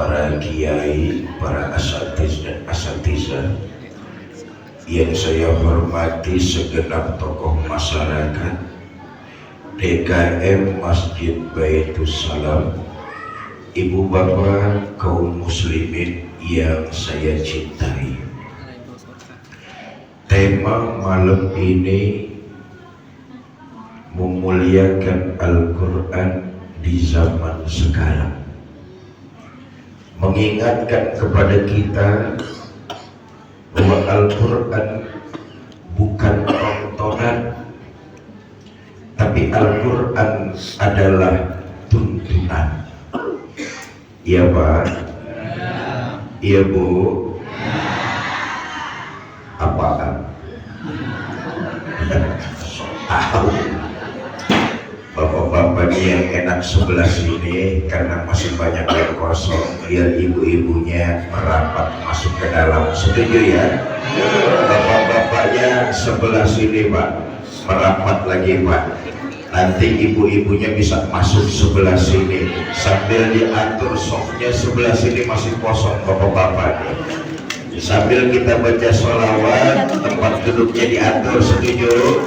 para kiai, para asatiz dan asatizah yang saya hormati, segenap tokoh masyarakat DKM Masjid Baitus Salam, ibu bapak kaum muslimin yang saya cintai. Tema malam ini memuliakan Al-Quran di zaman sekarang, mengingatkan kepada kita bahwa Al-Quran bukan tontonan, tapi Al-Quran adalah tuntunan. Iya Pak? Iya Bu? Apaan? Tahu bapak-bapak yang enak sebelah sini karena masih banyak yang kosong, biar ibu-ibunya merapat masuk ke dalam. Setuju ya? Bapak-bapaknya sebelah sini Pak, merapat lagi Pak. Nanti ibu-ibunya bisa masuk sebelah sini sambil diatur softnya. Sebelah sini masih kosong bapak-bapaknya. Sambil kita baca sholawat, tempat duduknya diatur. Setuju?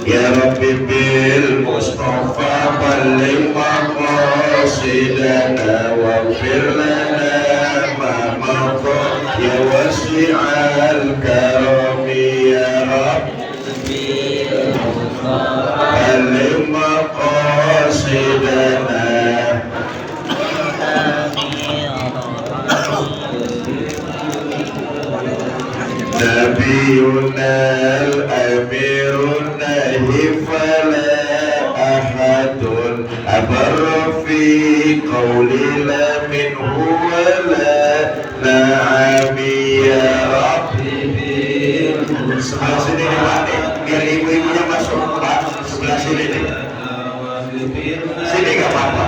Ya Rabbi bil Mustafa balligh maqasidana waghfir lana ma madha ya wasi'al karami ya Rabbi balligh maqasidana Nabiyuna al-amirun nahi fala ahadun abarra fi qawli la minhu wa la na'ami ya Rabbi. Sebelah sini nih Pak, biar ibu-ibunya masuk Pak, sebelah sini nih. Sini gak apa-apa.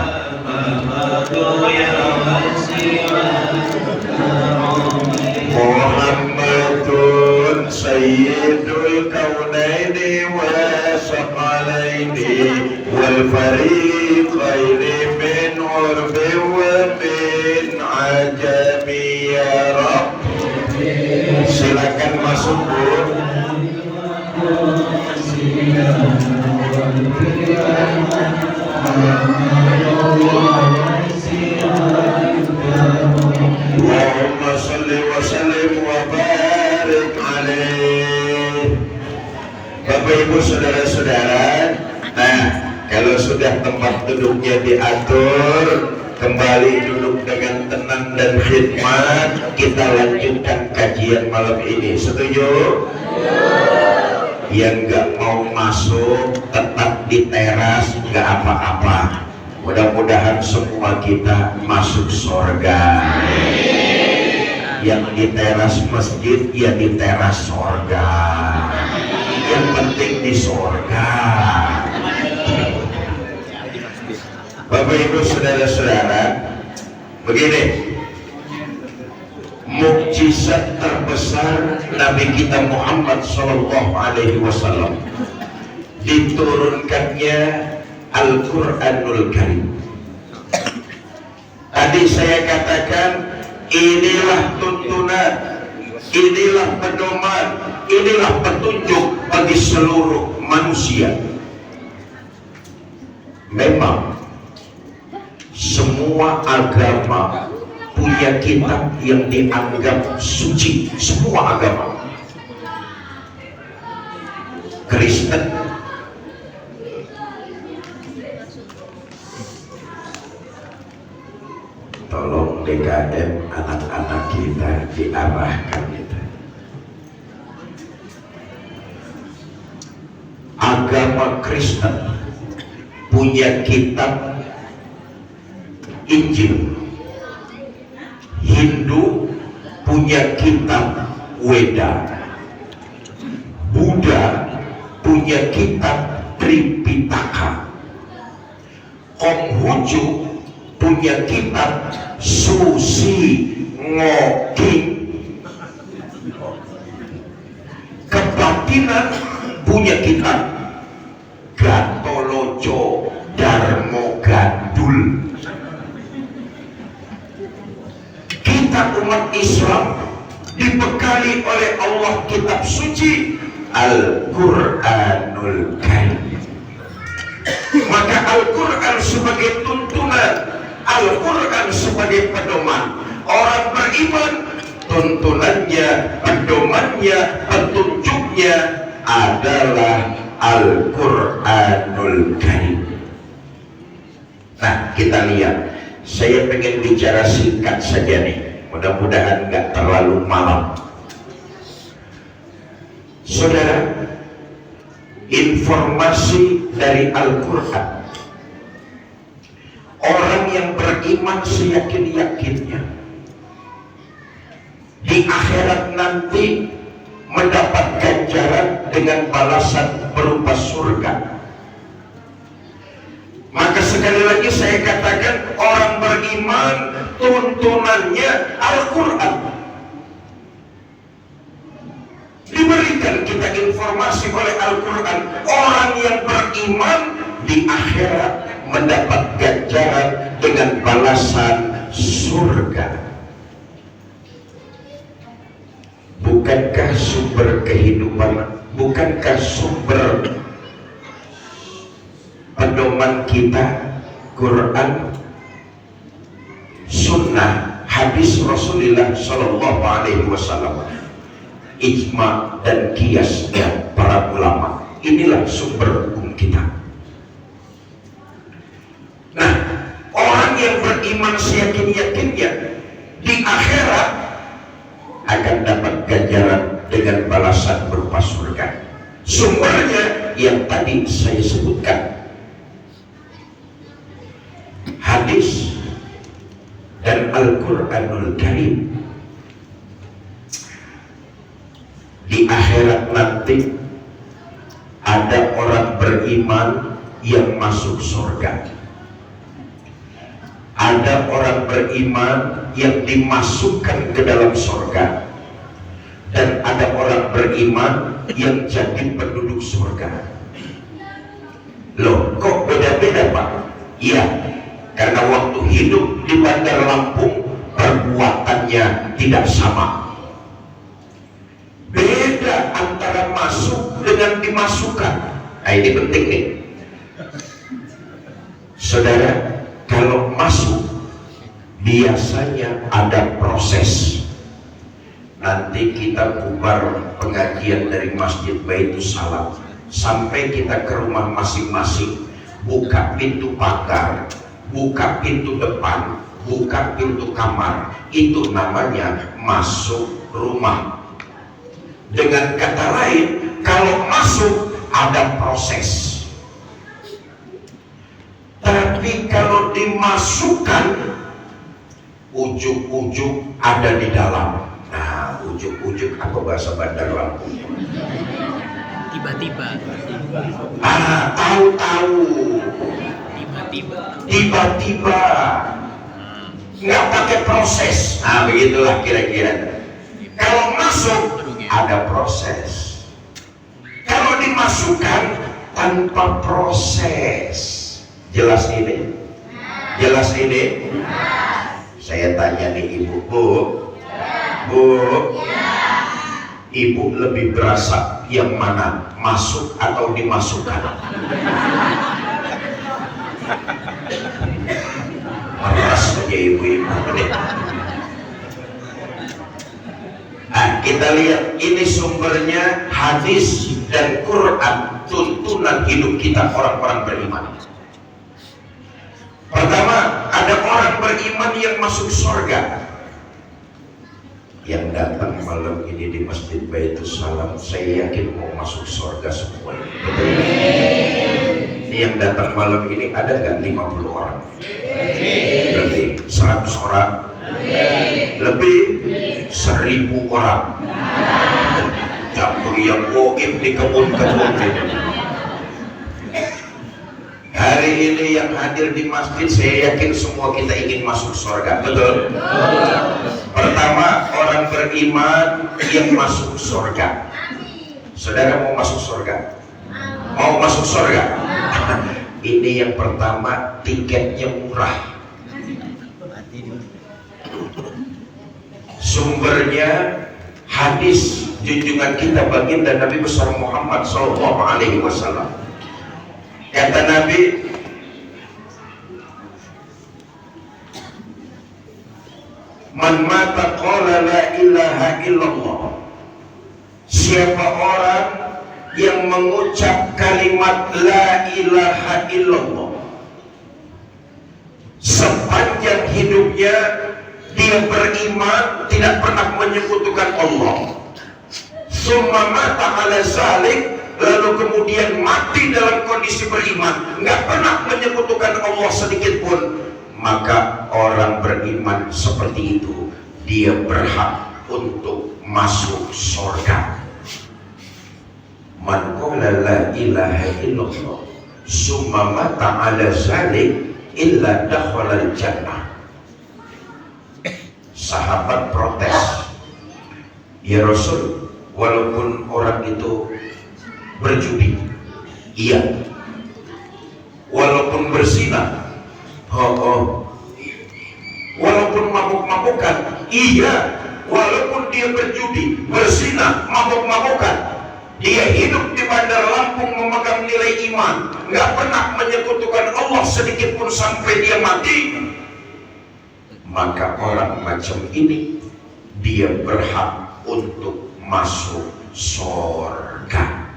Muhammadun sayyidul kaunaini wa saqalaini wal fariqaini min urbi wa min ajami ya Rabbi. Silakan masuk Bu. Allahumma salli wa sallim wa barik alaih. Bapak Ibu saudara-saudara, nah kalau sudah tempat duduknya diatur, kembali duduk dengan tenang dan khidmat, kita lanjutkan kajian malam ini. Setuju? Yang nggak mau masuk tetap di teras, nggak apa-apa. Mudah-mudahan semua kita masuk surga. Yang di teras masjid, ya di teras surga. Yang penting di surga. Bapak Ibu saudara-saudara, begini, mukjizat terbesar Nabi kita Muhammad Sallallahu Alaihi Wasallam, diturunkannya Al-Quranul Karim. Tadi saya katakan inilah tuntunan, inilah pedoman, inilah petunjuk bagi seluruh manusia. Memang semua agama punya kitab yang dianggap suci, semua agama. Kristen, tolong DKM anak-anak kita diarahkan kita. Agama Kristen punya kitab Injil, Hindu punya kitab Weda, Buddha punya kitab Tripitaka, Konghucu punya kitab Susi Ngoki, Kebatinan punya kitab Gatoloco Darmo Gandul, kita umat Islam dibekali oleh Allah kitab suci Al-Quranul Karim. Maka Al-Quran sebagai tuntunan, Al-Quran sebagai pedoman. Orang beriman, tuntunannya, pedomannya, petunjuknya adalah Al-Quranul Karim. Nah, kita lihat. Saya pengen bicara singkat saja nih. Mudah-mudahan nggak terlalu malam. Saudara, informasi dari Al-Quran. Orang yang beriman seyakin-yakinnya di akhirat nanti mendapat ganjaran dengan balasan berupa surga. Maka sekali lagi saya katakan, orang beriman tuntunannya Al-Quran. Diberikan kita informasi oleh Al-Quran, orang yang beriman di akhirat mendapat ganjaran dengan balasan surga. Bukankah sumber kehidupan, bukankah sumber pedoman kita Quran, sunnah, hadis Rasulullah Shallallahu Alaihi Wasallam, ijma dan kiasnya para ulama? Inilah sumber hukum kita. Nah, orang yang beriman seyakin-yakinnya di akhirat akan dapat ganjaran dengan balasan berupa surga. Sumbernya yang tadi saya sebutkan, hadis dan Al-Quranul Karim. Di akhirat nanti ada orang beriman yang masuk surga, ada orang beriman yang dimasukkan ke dalam surga, dan ada orang beriman yang jadi penduduk surga. Loh, kok beda-beda Pak? Iya, karena waktu hidup di Bandar Lampung perbuatannya tidak sama. Beda antara masuk dengan dimasukkan. Nah, ini penting nih, saudara. Kalau masuk biasanya ada proses. Nanti kita bubar pengajian dari Masjid Baitus Salam sampai kita ke rumah masing-masing, buka pintu pagar, buka pintu depan, buka pintu kamar. Itu namanya masuk rumah. Dengan kata lain, kalau masuk ada proses. Tapi kalau dimasukkan, ujuk-ujuk ada di dalam. Nah, ujuk-ujuk apa bahasa Bandar Lampung? Tiba-tiba. Tahu-tahu. Tiba-tiba. Nggak pakai proses. Nah, begitulah kira-kira. Kalau masuk ada proses. Kalau dimasukkan tanpa proses. Jelas ini? Jelas ini? Saya tanya nih ibu, Bu, ibu lebih berasa yang mana, masuk atau dimasukkan? Meras saja ibu-ibu. Nah, kita lihat ini sumbernya hadis dan Quran, tuntunan hidup kita orang-orang beriman. Pertama, ada orang beriman yang masuk surga. Yang datang malam ini di Masjid Baitus Salam, saya yakin mau masuk surga semua. Betul? Yang datang malam ini ada nggak 50 orang? Lebih 100 orang? Lebih 1000 orang. Campur yang goib di kebun-kebun ini. Hari ini yang hadir di masjid, saya yakin semua kita ingin masuk surga. Betul? Pertama, orang beriman yang masuk surga. Saudara mau masuk surga? Mau masuk surga? Ini yang pertama, tiketnya murah. Sumbernya hadis junjungan kita baginda Nabi besar Muhammad sallallahu alaihi wasallam. Kata Nabi, man mata qala la ilaha illallah, siapa orang yang mengucap kalimat la ilaha illallah sepanjang hidupnya dia beriman, tidak pernah menyekutukan Allah, summa mata ala zalik, lalu kemudian mati dalam kondisi beriman, nggak pernah menyekutukan Allah sedikit pun, maka orang beriman seperti itu dia berhak untuk masuk surga. Man qala la ilaha illallah summa mata ala zalik illa dakhala al-jannah. Sahabat protes, ya Rasul, walaupun orang itu berjudi, iya, walaupun berzina, walaupun mabuk-mabukan, iya, walaupun dia berjudi, berzina, mabuk-mabukan, dia hidup di Bandar Lampung memegang nilai iman, nggak pernah menyekutukan Allah sedikit pun sampai dia mati, maka orang macam ini dia berhak untuk masuk surga.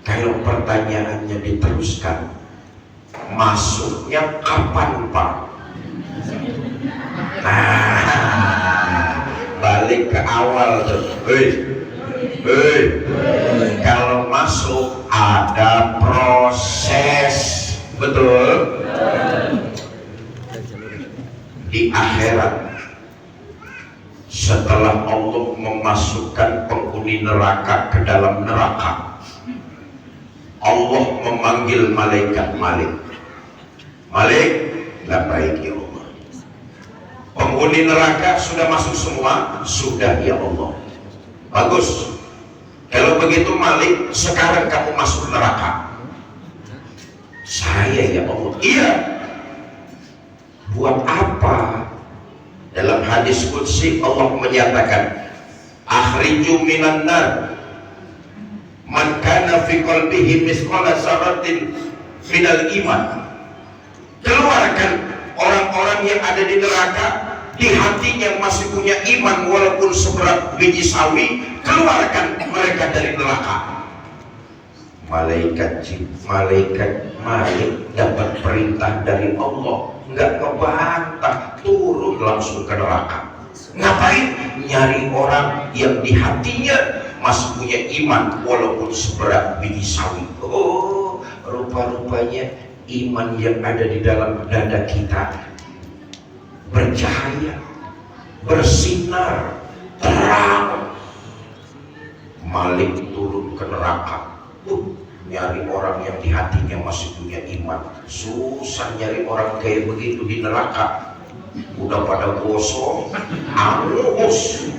Kalau pertanyaannya diteruskan, masuknya kapan Pak? Nah, balik ke awal tuh. Kalau masuk ada proses, betul? Di akhirat, setelah Allah memasukkan penghuni neraka ke dalam neraka, Allah memanggil malaikat Malik. Malik, labbaik ya Allah. Penghuni neraka sudah masuk semua? Sudah ya Allah. Bagus. Kalau begitu Malik, sekarang kamu masuk neraka. Saya ya Allah. Iya. Buat apa? Dalam hadis qudsi Allah menyatakan, akhriju minan nar man kana fi qalbihi misqala dzarratin minal iman. Keluarkan orang-orang yang ada di neraka, di hatinya masih punya iman walaupun seberat biji sawi, keluarkan mereka dari neraka. Malaikat Malik dapat perintah dari Allah, nggak ngebantah, turun langsung ke neraka. Ngapain? Nyari orang yang di hatinya masih punya iman walaupun seberat biji sawi. Oh, rupa-rupanya iman yang ada di dalam dada kita bercahaya, bersinar, terang. Malik turun ke neraka, nyari orang yang di hatinya masih punya iman. Susah nyari orang kayak begitu di neraka, udah pada gosong, angus.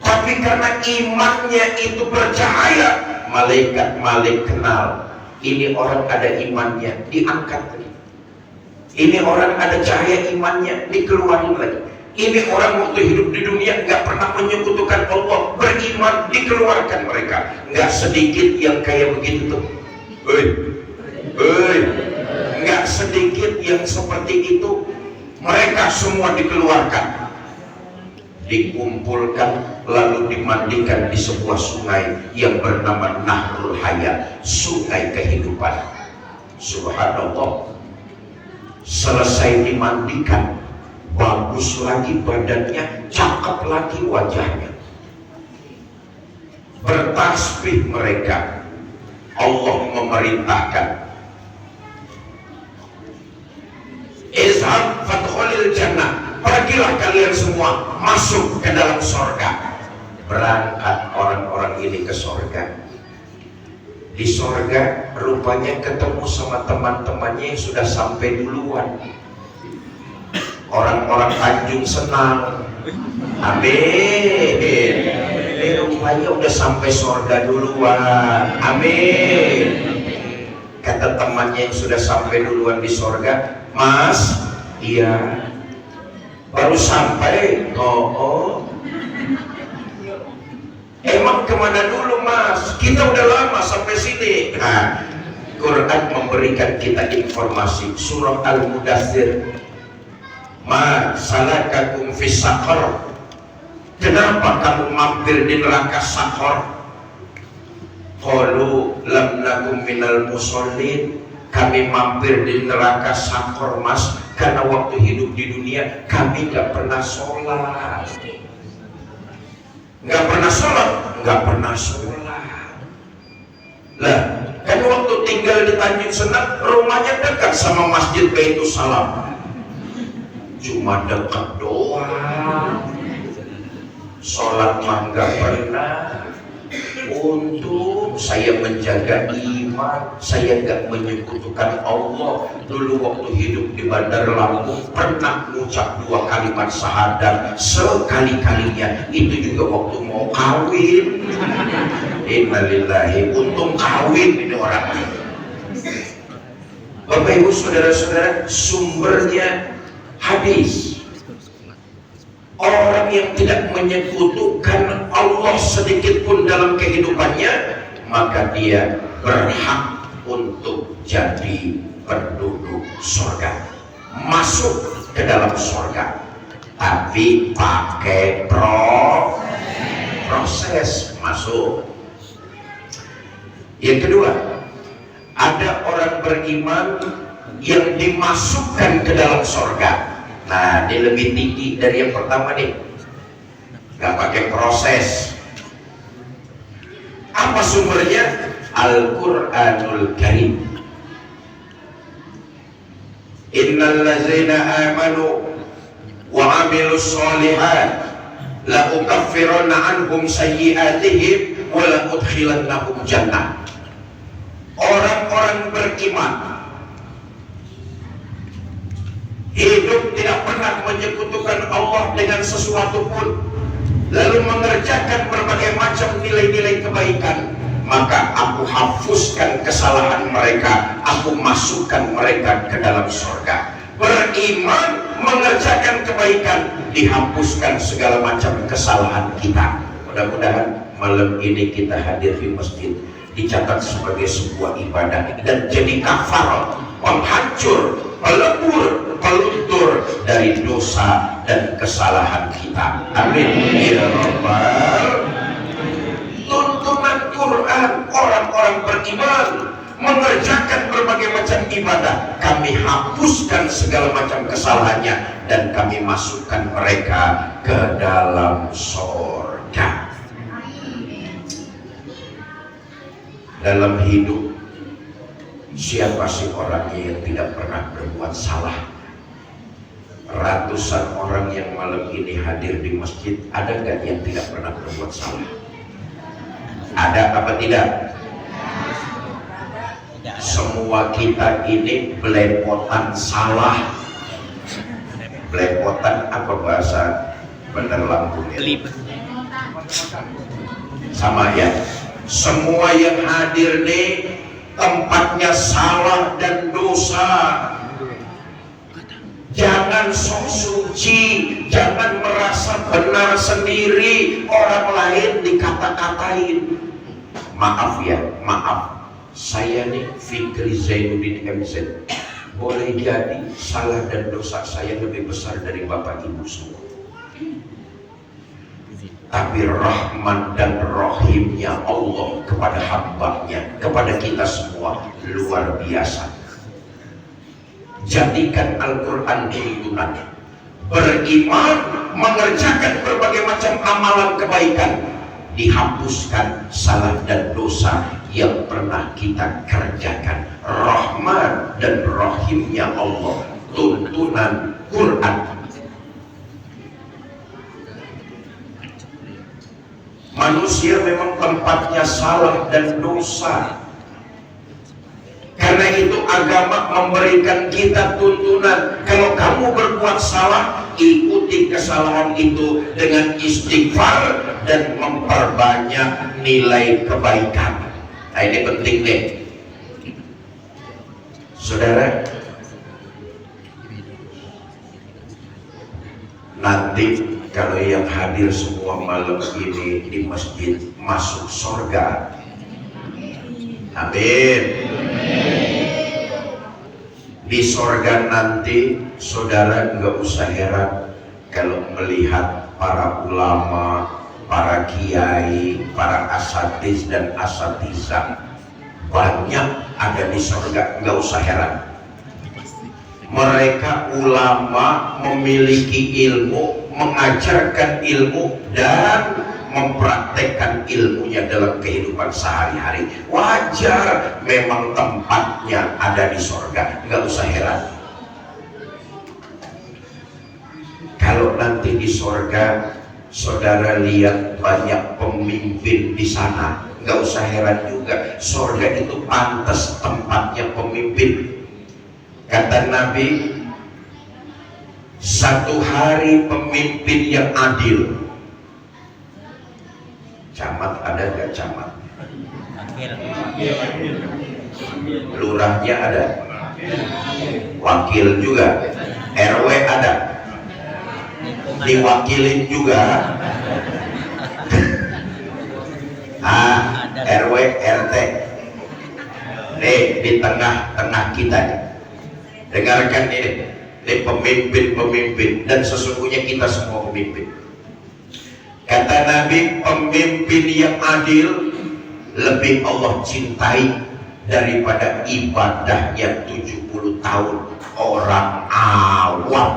Tapi karena imannya itu bercahaya, malaikat Malik kenal, ini orang ada imannya, diangkat lagi. Ini orang ada cahaya imannya, dikeluarin lagi. Ini orang waktu hidup di dunia nggak pernah menyekutukan Allah, beriman, dikeluarkan mereka. Nggak sedikit yang kayak begitu tuh. Nggak sedikit yang seperti itu. Mereka semua dikeluarkan, dikumpulkan, lalu dimandikan di sebuah sungai yang bernama Nahrul Hayat, sungai kehidupan. Subhanallah. Selesai dimandikan, bagus lagi badannya, cakep lagi wajahnya. Bertasbih mereka. Allah memerintahkan, izhab fadkhulil jannah, pergilah kalian semua masuk ke dalam surga. Berangkat orang-orang ini ke surga. Di surga rupanya ketemu sama teman-temannya yang sudah sampai duluan. Orang-orang Tanjung senang. Amin. Rupanya udah sampai surga duluan. Amin. Kata kata temannya yang sudah sampai duluan di sorga, Mas, iya baru sampai. Oh, emang kemana dulu Mas? Kita udah lama sampai sini. Nah, Quran memberikan kita informasi. Surah Al-Mudaththir, ma salakakum fis saqar, kenapa kamu mampir di neraka Saqar? Qalu lam nakum minal musallin, kami mampir di neraka Saqar Mas karena waktu hidup di dunia kami nggak pernah sholat. Nggak pernah sholat. Lah, kan waktu tinggal di Tanjung Senat rumahnya dekat sama Masjid Baitus Salam, cuma dekat doang, sholat mah nggak pernah. Untung saya menjaga iman, saya nggak menyekutukan Allah. Dulu waktu hidup di Bandar Lampung pernah mengucap 2 kalimat syahadat sekali-kalinya, itu juga waktu mau kawin. Innalillahi, untung kawin ini orang. Bapak Ibu saudara-saudara, sumbernya hadis. Orang yang tidak menyekutukan Allah sedikit pun dalam kehidupannya, maka dia berhak untuk jadi penduduk surga, masuk ke dalam surga, tapi pakai proses masuk. Yang kedua, ada orang beriman yang dimasukkan ke dalam surga. Nah, dia lebih tinggi dari yang pertama nih, nggak pakai proses. Apa sumbernya? Al-Quranul Karim. Innal ladzina amanu wa amilus sholihat la ukaffiranna anhum sayyi'atihim wa la udkhilannahum jannah. Orang-orang beriman hidup tidak pernah menyekutukan Allah dengan sesuatu pun, lalu mengerjakan berbagai macam nilai-nilai kebaikan, maka aku hapuskan kesalahan mereka, aku masukkan mereka ke dalam surga. Beriman, mengerjakan kebaikan, dihapuskan segala macam kesalahan kita. Mudah-mudahan malam ini kita hadir di masjid dicatat sebagai sebuah ibadah dan jadi kafarat, penghancur, pelebur, peluntur dari dosa dan kesalahan kita. Amin ya rabbal. Tuntunan Quran, orang-orang beriman mengerjakan berbagai macam ibadah, kami hapuskan segala macam kesalahannya dan kami masukkan mereka ke dalam surga. Dalam hidup, siapa sih orangnya yang tidak pernah berbuat salah? Ratusan orang yang malam ini hadir di masjid, ada nggak yang tidak pernah berbuat salah? Ada apa tidak? Semua kita ini belepotan salah. Belepotan apa bahasa Bandar Lampung ya? Sama ya. Semua yang hadir nih tempatnya salah dan dosa. Jangan sok suci, jangan merasa benar sendiri, orang lain dikata-katain. Maaf ya, maaf. Saya nih Fikri Zainuddin MZ, boleh jadi salah dan dosa saya lebih besar dari Bapak Ibu semua. Tapi rahman dan rahimnya Allah kepada hambanya, kepada kita semua luar biasa. Jadikan Al-Quran tuntunan. Beriman, mengerjakan berbagai macam amalan kebaikan, dihapuskan salah dan dosa yang pernah kita kerjakan. Rahman dan rahimnya Allah, tuntunan Quran. Manusia memang tempatnya salah dan dosa. Karena itu agama memberikan kita tuntunan, kalau kamu berbuat salah, ikuti kesalahan itu dengan istighfar dan memperbanyak nilai kebaikan. Nah, ini penting deh. Saudara, nanti kalau yang hadir semua malam ini di masjid masuk surga. Amin. Di surga nanti saudara nggak usah heran kalau melihat para ulama, para kiai, para asatiz dan asatizah banyak ada di surga. Nggak usah heran. Mereka ulama memiliki ilmu, mengajarkan ilmu dan mempraktekkan ilmunya dalam kehidupan sehari-hari. Wajar memang tempatnya ada di surga. Nggak usah heran. Kalau nanti di surga saudara lihat banyak pemimpin di sana, nggak usah heran juga. Surga itu pantas tempatnya pemimpin. Kata Nabi, satu hari pemimpin yang adil. Camat ada nggak camat? Lurahnya ada, wakil juga, RW ada, diwakilin juga. RW RT nih di tengah-tengah kita nih. Dengarkan ini pemimpin-pemimpin, dan sesungguhnya kita semua pemimpin. Kata Nabi, pemimpin yang adil lebih Allah cintai daripada ibadahnya 70 tahun orang awam.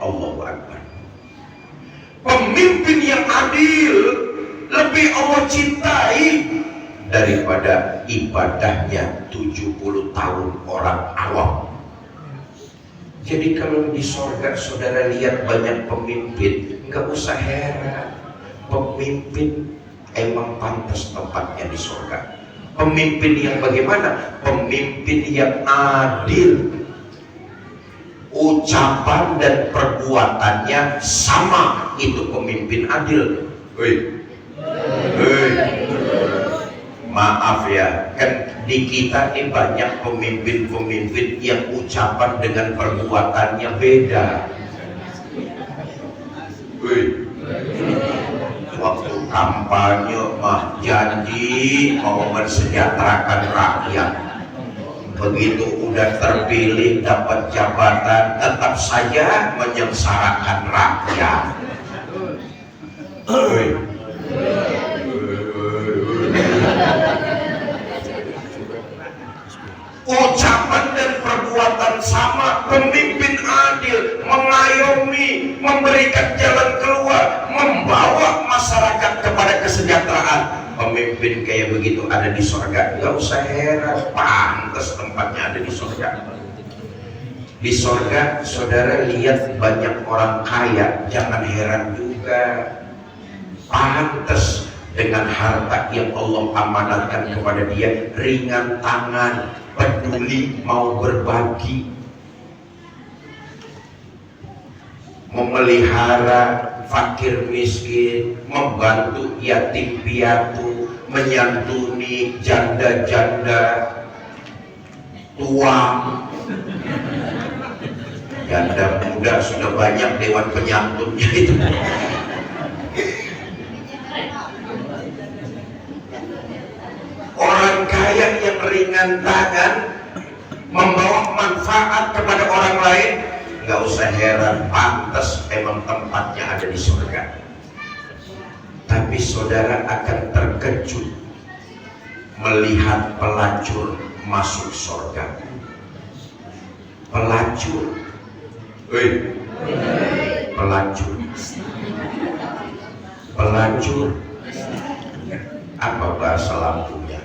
Allahu Akbar. Pemimpin yang adil lebih Allah cintai daripada ibadahnya 70 tahun orang awam. Jadi kalau di surga saudara lihat banyak pemimpin, nggak usah heran. Pemimpin emang pantas tempatnya di surga. Pemimpin yang bagaimana? Pemimpin yang adil. Ucapan dan perbuatannya sama, itu pemimpin adil. Maaf ya, kan di kita ini banyak pemimpin-pemimpin yang ucapan dengan perbuatannya beda. Waktu kampanye mah janji mau mensejahterakan rakyat, begitu udah terpilih dapat jabatan tetap saja menyengsarakan rakyat. Ucapan dan perbuatan sama, pemimpin adil, mengayomi, memberikan jalan keluar, membawa masyarakat kepada kesejahteraan. Pemimpin kayak begitu ada di surga. Nggak usah heran, pantas tempatnya ada di surga. Di surga saudara lihat banyak orang kaya, jangan heran juga. Pantas dengan harta yang Allah amanatkan kepada dia, ringan tangan, peduli, mau berbagi, memelihara fakir miskin, membantu yatim piatu, menyantuni janda-janda tuang. Janda muda sudah banyak dewan penyantunnya itu. Orang kaya yang ringan tangan, membawa manfaat kepada orang lain, nggak usah heran, pantas emang tempatnya ada di surga. Tapi saudara akan terkejut melihat pelacur masuk surga. Pelacur, pelacur, apa bahasa Lampungnya?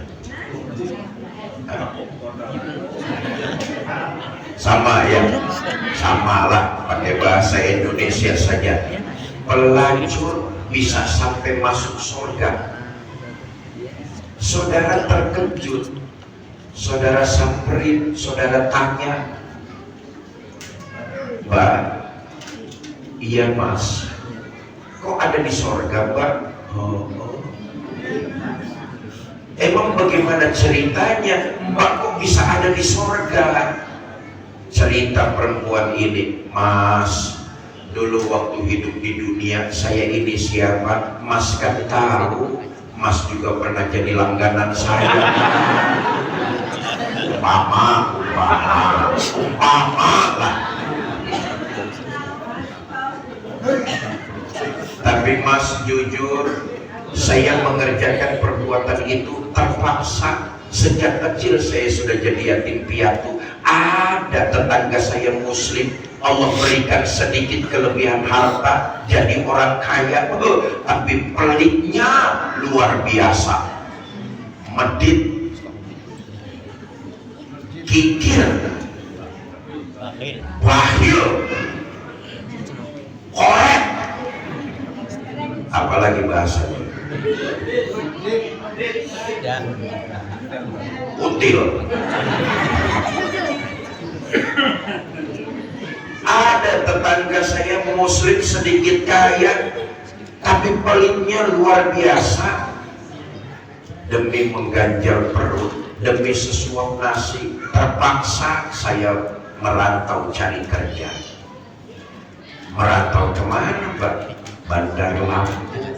Sama ya, samalah pakai bahasa Indonesia saja. Pelacur bisa sampai masuk surga. Saudara terkejut, saudara samperin, saudara tanya, Mbak, iya Mas, kok ada di surga Mbak? Emang bagaimana ceritanya Mbak kok bisa ada di surga? cerita perempuan ini, Mas, dulu waktu hidup di dunia saya ini siapa? Mas kan tahu, Mas juga pernah jadi langganan saya. Mama lah. Tapi Mas jujur, saya mengerjakan perbuatan itu terpaksa. Sejak kecil saya sudah jadi yatim piatu. Ada tetangga saya muslim, Allah berikan sedikit kelebihan harta, jadi orang kaya, tapi pelitnya luar biasa. Medit, kikir, bahil, korek, apalagi bahasanya, util. Ada tetangga saya muslim sedikit kaya, tapi pelitnya luar biasa. Demi mengganjal perut, demi sesuap nasi, terpaksa saya merantau cari kerja. Merantau kemana, Pak? Bandar Lampung.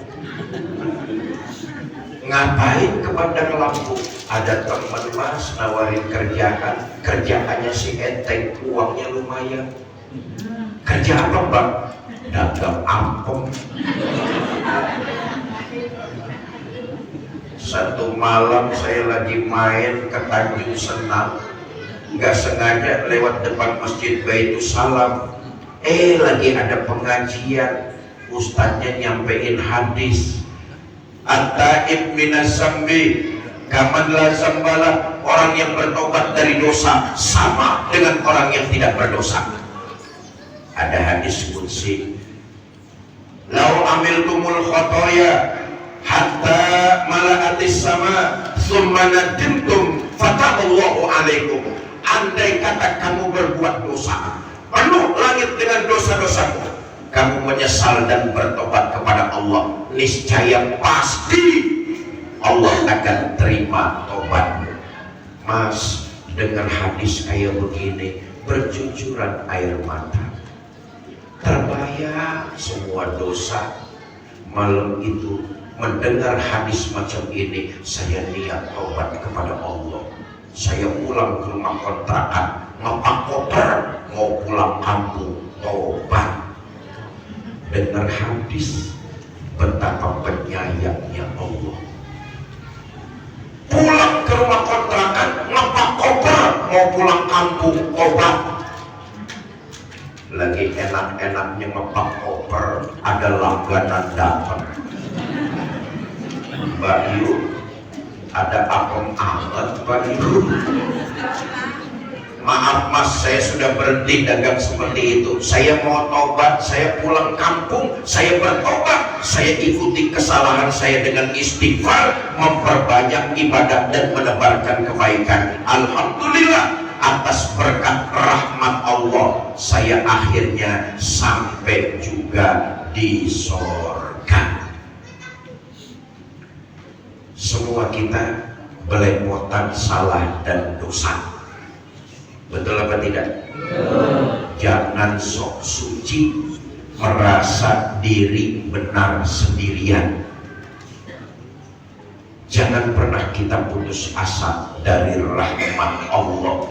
Ngapain ke Bandar Lampung? Ada teman Mas nawarin kerjaannya si enteng, uangnya lumayan. Kerja apa, Bang? Dagang ampong. Satu malam saya lagi main ke Tanjung Senang, nggak sengaja lewat depan Masjid Baitus Salam. Lagi ada pengajian, ustadznya nyampein hadis, at-taib minas zambi kaman la zambala. Orang yang bertobat dari dosa sama dengan orang yang tidak berdosa. Ada hadis qudsi, lau amiltumul khotoya hatta mala'atis sama thumma nadimtum fatahallahu alaikum. Andai kata kamu berbuat dosa, penuh langit dengan dosa-dosamu, kamu menyesal dan bertobat kepada Allah, niscaya pasti Allah akan terima tobatmu. Mas, dengar hadis kayak begini, bercucuran air mata, terbayang semua dosa. Malam itu mendengar hadis macam ini, saya niat tobat kepada Allah. Saya pulang ke rumah kontrakan, ngepak koper, mau pulang kampung, tobat. Dengar hadis, betapa penyayangnya Allah. Pulang ke rumah kontrakan, ngepak koper, mau pulang kampung, tobat. Lagi enak-enaknya ngepak koper, ada langganan datang. Mbak Yu, ada apem anget, Mbak Yu. Maaf Mas, saya sudah berhenti dagang seperti itu. Saya mau tobat, saya pulang kampung, saya bertobat, saya ikuti kesalahan saya dengan istighfar, memperbanyak ibadah dan menebarkan kebaikan. Alhamdulillah, atas berkat rahmat Allah, saya akhirnya sampai juga di surga. Semua kita belepotan salah dan dosa. Betul apa tidak? Jangan sok suci, merasa diri benar sendirian. Jangan pernah kita putus asa dari rahmat Allah.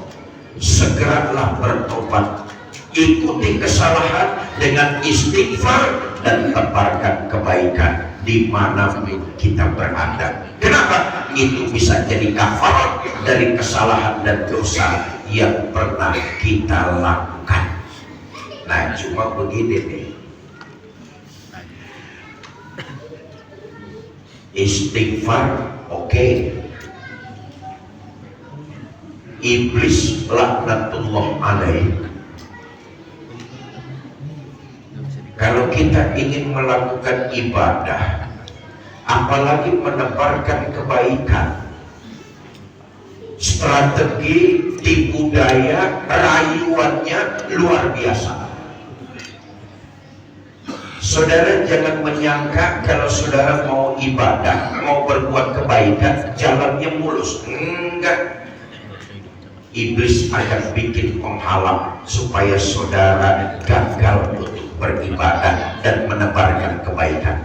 Segeralah bertobat, ikuti kesalahan dengan istighfar dan tebarkan kebaikan dimanapun kita berada. Kenapa? Itu bisa jadi kafarat dari kesalahan dan dosa yang pernah kita lakukan. Nah, cuma begini nih, istighfar oke. Iblis laknatullah alaih, kalau kita ingin melakukan ibadah, apalagi menebarkan kebaikan, strategi, tipu daya, rayuannya luar biasa. Saudara jangan menyangka kalau saudara mau ibadah, mau berbuat kebaikan, jalannya mulus. Enggak. iblis akan bikin penghalang supaya saudara gagal untuk beribadah dan menebarkan kebaikan.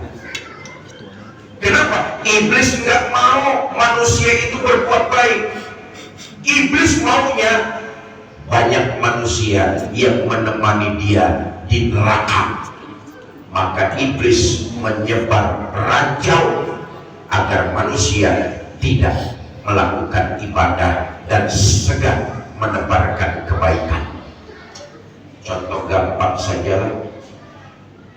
Kenapa? Iblis nggak mau manusia itu berbuat baik. Iblis maunya banyak manusia yang menemani dia di neraka. Maka iblis menyebar rancau agar manusia tidak melakukan ibadah dan segan menebarkan kebaikan. Contoh gampang saja,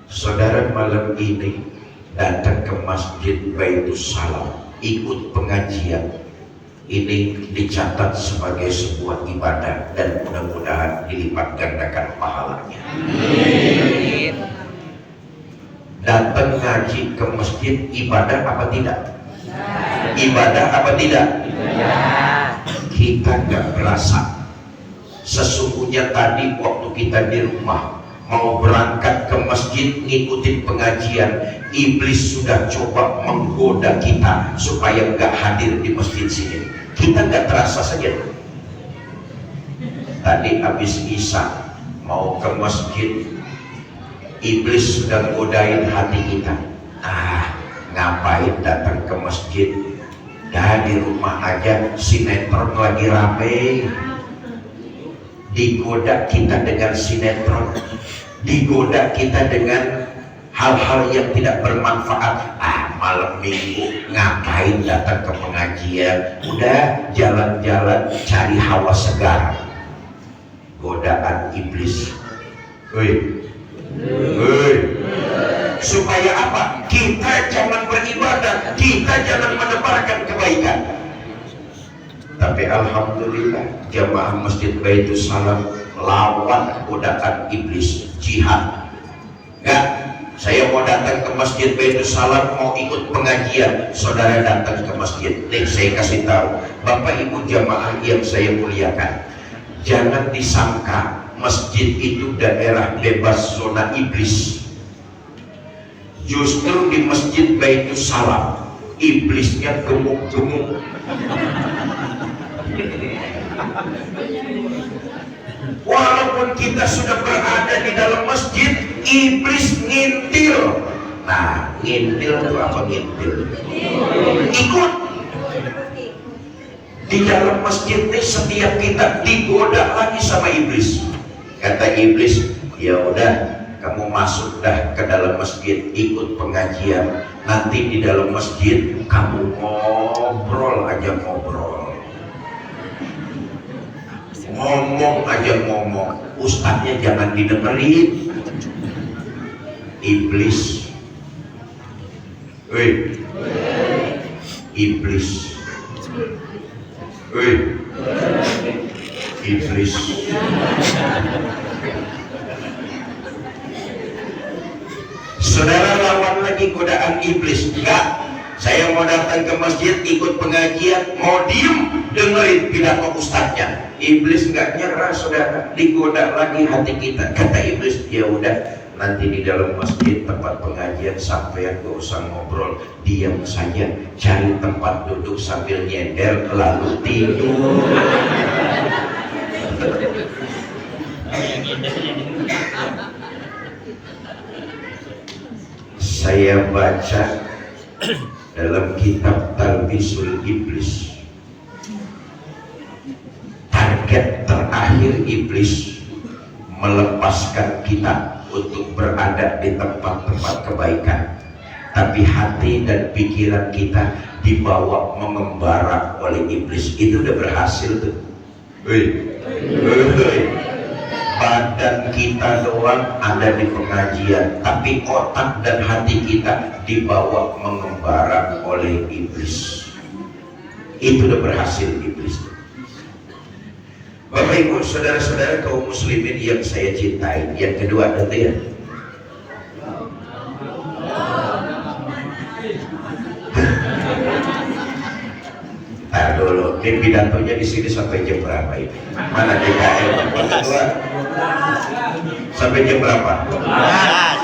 saudara malam ini datang ke Masjid Baitus Salam, ikut pengajian. Ini dicatat sebagai sebuah ibadah dan mudah-mudahan dilipat gandakan pahalanya. Amin. Datang ngaji ke masjid ibadah apa tidak? Ibadah apa tidak? Kita nggak berasa. Sesungguhnya tadi waktu kita di rumah mau berangkat ke masjid ngikutin pengajian, iblis sudah coba menggoda kita supaya nggak hadir di masjid sini. Kita nggak terasa saja. Tadi habis isya mau ke masjid, iblis sudah godain hati kita. Ngapain datang ke masjid? Dah di rumah aja, sinetron lagi rame. Digoda kita dengan sinetron, digoda kita dengan hal-hal yang tidak bermanfaat. Malam minggu ngapain datang ke pengajian? Udah jalan-jalan cari hawa segar. Godaan iblis. Supaya apa? Kita jangan beribadah, kita jangan menebarkan kebaikan. Tapi alhamdulillah jamaah Masjid Baitus Salam lawan godaan iblis, jihad. Enggak, saya mau datang ke Masjid Baitus Salam, mau ikut pengajian. Saudara datang ke masjid. Nih saya kasih tahu, Bapak Ibu jamaah yang saya muliakan, jangan disangka masjid itu daerah bebas zona iblis. Justru di Masjid Baitus Salam iblisnya gemuk-gemuk. Walaupun kita sudah berada di dalam masjid, iblis ngintil. Nah, ngintil itu apa ngintil? Ikut. Di dalam masjid ini setiap kita digoda lagi sama iblis. Kata iblis, ya udah kamu masuk dah ke dalam masjid, ikut pengajian. Nanti di dalam masjid kamu ngobrol aja ngobrol. Ngomong aja ngomong, ustadznya jangan didengerin. Iblis, iblis, iblis. Saudara lawan lagi godaan iblis. Enggak, saya mau datang ke masjid ikut pengajian, mau diem dengerin pidato ustadznya. Iblis nggak nyerah saudara, digoda lagi hati kita. Kata iblis, ya udah nanti di dalam masjid tempat pengajian sampean gak usah ngobrol, diam saja, cari tempat duduk sambil nyender lalu tidur. Saya baca dalam kitab Talbisul Iblis, target terakhir iblis melepaskan kita untuk berada di tempat-tempat kebaikan, tapi hati dan pikiran kita dibawa mengembara oleh iblis. Itu udah berhasil tuh. Badan kita doang ada di pengajian, tapi otak dan hati kita dibawa mengembara oleh iblis. Itu udah berhasil iblis. Bapak Ibu saudara-saudara kaum muslimin yang saya cintai, yang kedua nanti ya, tar dulu, ini pidatonya di sini sampai jam berapa ini? Mana DKM? Yang kedua sampai jam berapa?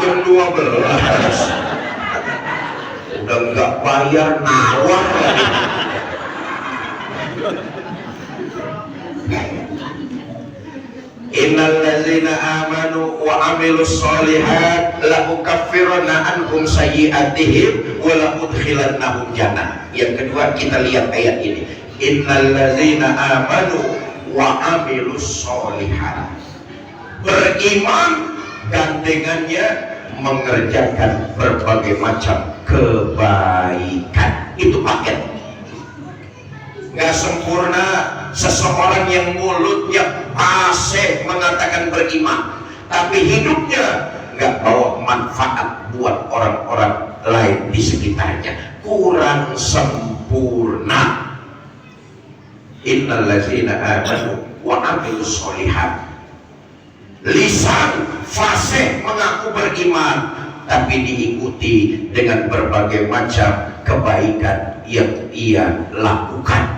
Jam 12. Udah nggak bayar nawar lagi. Innal ladzina amanu wa amilus solihat la ukaffiranna anhum sayyi'atihim wa la udkhilannahum jannah. Yang kedua kita lihat ayat ini. Innal ladzina amanu wa amilus solihat. Beriman gandengannya mengerjakan berbagai macam kebaikan. Itu paket. Nggak sempurna seseorang yang mulutnya fasih mengatakan beriman, tapi hidupnya nggak bawa manfaat buat orang-orang lain di sekitarnya. Kurang sempurna. Innal ladzina amanu wa amilus solihat. Lisan fasih mengaku beriman, tapi diikuti dengan berbagai macam kebaikan yang ia lakukan.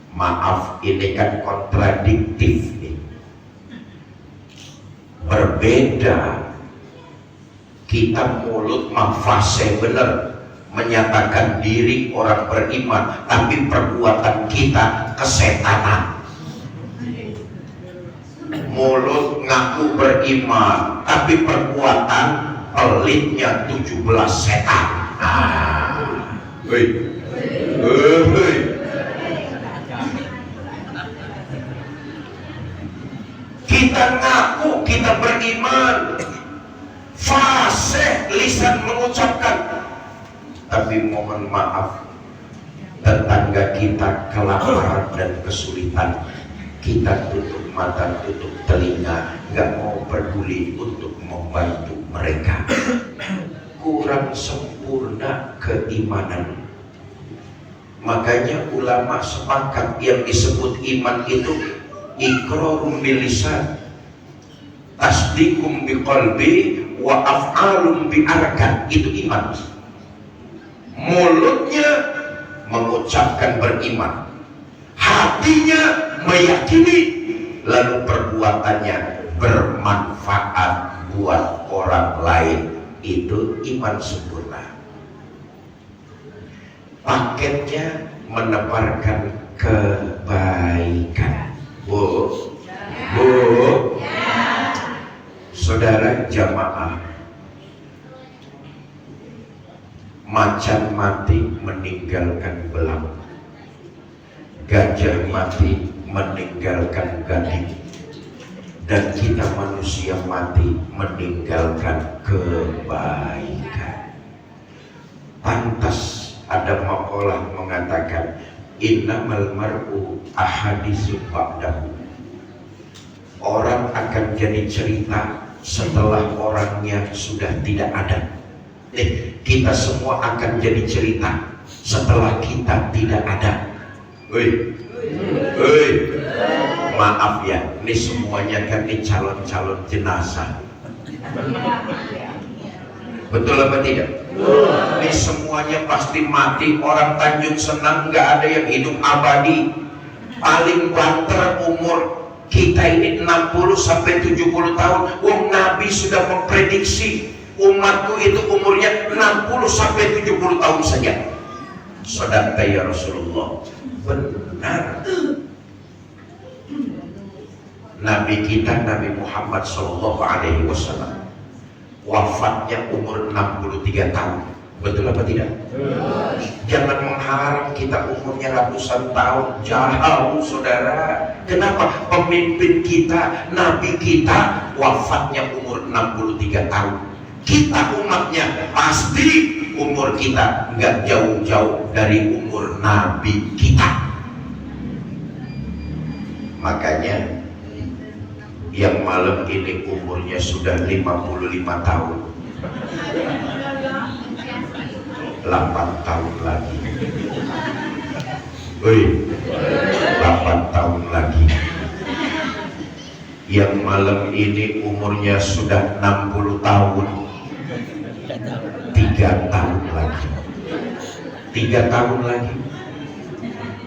Maaf, ini kan kontradiktif nih. Berbeda. Kita mulut fasih benar menyatakan diri orang beriman, tapi perbuatan kita kesetanan. Mulut ngaku beriman, tapi perbuatan pelitnya 17 setan. Kita ngaku kita beriman, fasih lisan mengucapkan, tapi mohon maaf, tetangga kita kelaparan dan kesulitan, kita tutup mata, tutup telinga, nggak mau peduli untuk membantu mereka. Kurang sempurna keimanan. Makanya ulama sepakat yang disebut iman itu iqrarun bil lisan, tasdiqum biqalbi, wa af'alum bi arkan. Itu iman. Mulutnya mengucapkan beriman, hatinya meyakini, lalu perbuatannya bermanfaat buat orang lain. Itu iman sempurna. Paketnya menebarkan kebaikan. Bu, saudara jamaah, macan mati meninggalkan belang, gajah mati meninggalkan gading, dan kita manusia mati meninggalkan kebaikan. Pantas ada maqalah mengatakan innamal mar'u ahaditsu ba'dahu. Orang akan jadi cerita setelah orangnya sudah tidak ada. Kita semua akan jadi cerita setelah kita tidak ada. Maaf ya, ini semuanya kan ini calon-calon jenazah. Betul apa tidak? Ini semuanya pasti mati. Orang Tanjung Senang nggak ada yang hidup abadi. Paling banter umur kita ini 60 sampai 70 tahun. Nabi sudah memprediksi umatku itu umurnya 60 sampai 70 tahun saja. Sadaqta ya Rasulullah. Benar. Nabi kita Nabi Muhammad SAW wafatnya umur 63 tahun. Betul apa tidak? Jangan mengharap kita umurnya ratusan tahun. Jauh saudara. Kenapa? Pemimpin kita, Nabi kita wafatnya umur 63 tahun. Kita umatnya pasti umur kita nggak jauh-jauh dari umur Nabi kita. Makanya yang malam ini umurnya sudah 55 tahun, 8 tahun lagi. 8 tahun lagi. Yang malam ini umurnya sudah 60 tahun, 3 tahun lagi. 3 tahun lagi.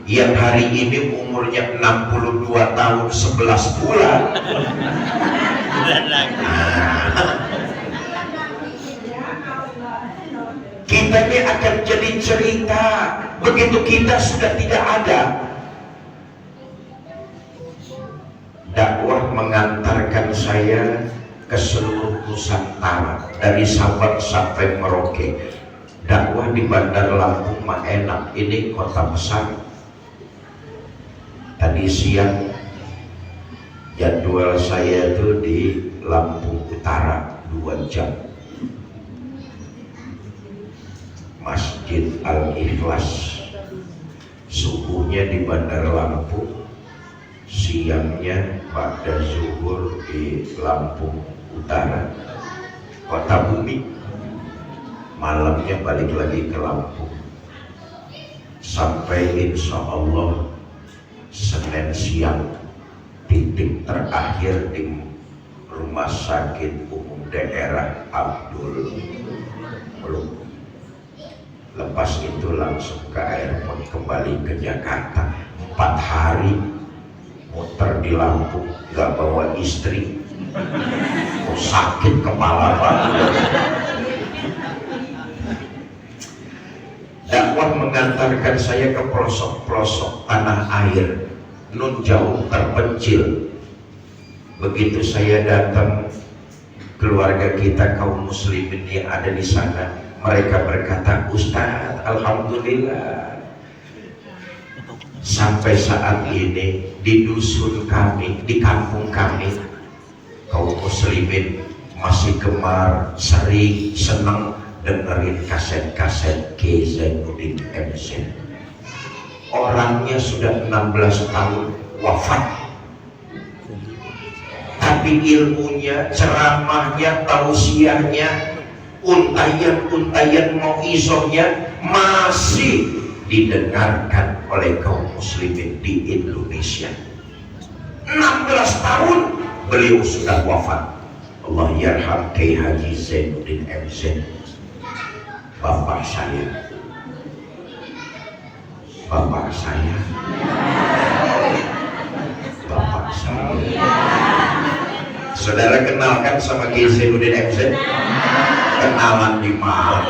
Yang hari ini umurnya 62 tahun 11 bulan. Kita ini akan jadi cerita begitu kita sudah tidak ada. dakwah mengantarkan saya ke seluruh Nusantara, dari Sabang sampai Merauke. Dakwah di Bandar Lampung mah enak, ini kota besar. Tadi siang jadwal saya itu di Lampung Utara 2 jam, Masjid Al-Ikhlas. Subuhnya di Bandar Lampung, siangnya pada zuhur di Lampung Utara, kota bumi. Malamnya balik lagi ke Lampung, sampai insya Allah Senin siang titik terakhir di Rumah Sakit Umum Daerah Abdul Muluk. Lepas itu langsung ke airport kembali ke Jakarta. 4 hari muter di Lampung, gak bawa istri, sakit kepala Pak. Dakwah mengantarkan saya ke pelosok-pelosok tanah air, nun jauh terpencil. Begitu saya datang, keluarga kita kaum muslimin yang ada di sana, mereka berkata, Ustaz, alhamdulillah, sampai saat ini di dusun kami, di kampung kami, kaum muslimin masih gemar, sering, senang dengerin kaset-kaset K. Zainuddin MC. Orangnya sudah 16 tahun wafat, tapi ilmunya, ceramahnya, tausiahnya, untayan-untayan mauizahnya masih didengarkan oleh kaum muslimin di Indonesia. 16 tahun beliau sudah wafat. Allah yarham Kiai Haji Zainuddin MC, bapak saya. Saudara kenalkan sama Kiai Zainuddin MC? Kenalan di mana?